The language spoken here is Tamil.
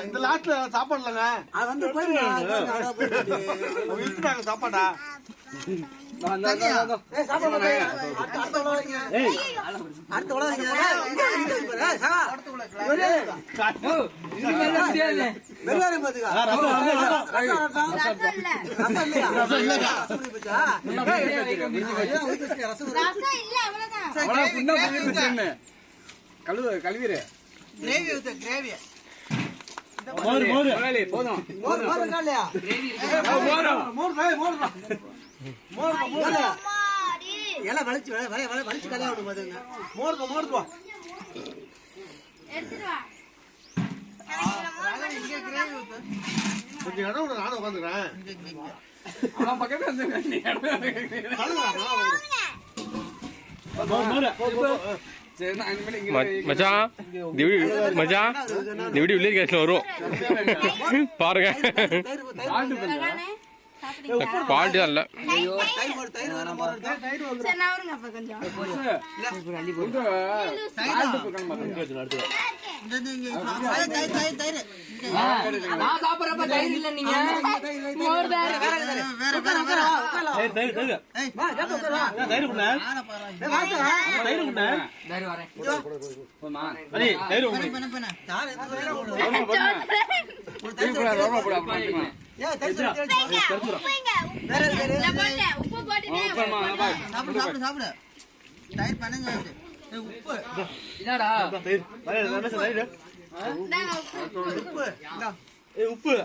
இந்த லாட்ல சாப்பாடு இல்லங்க சாப்பாடா கழுவிரு கொஞ்சம் இடம் விட நானும் உட்காந்துக்கிறேன் மச்சான் மச்சான் இந்த வீடியோ வில்லேஜ் கேஸ்ல வரும் பாருங்க பால்ட்டி தான் இல்ல உப்பு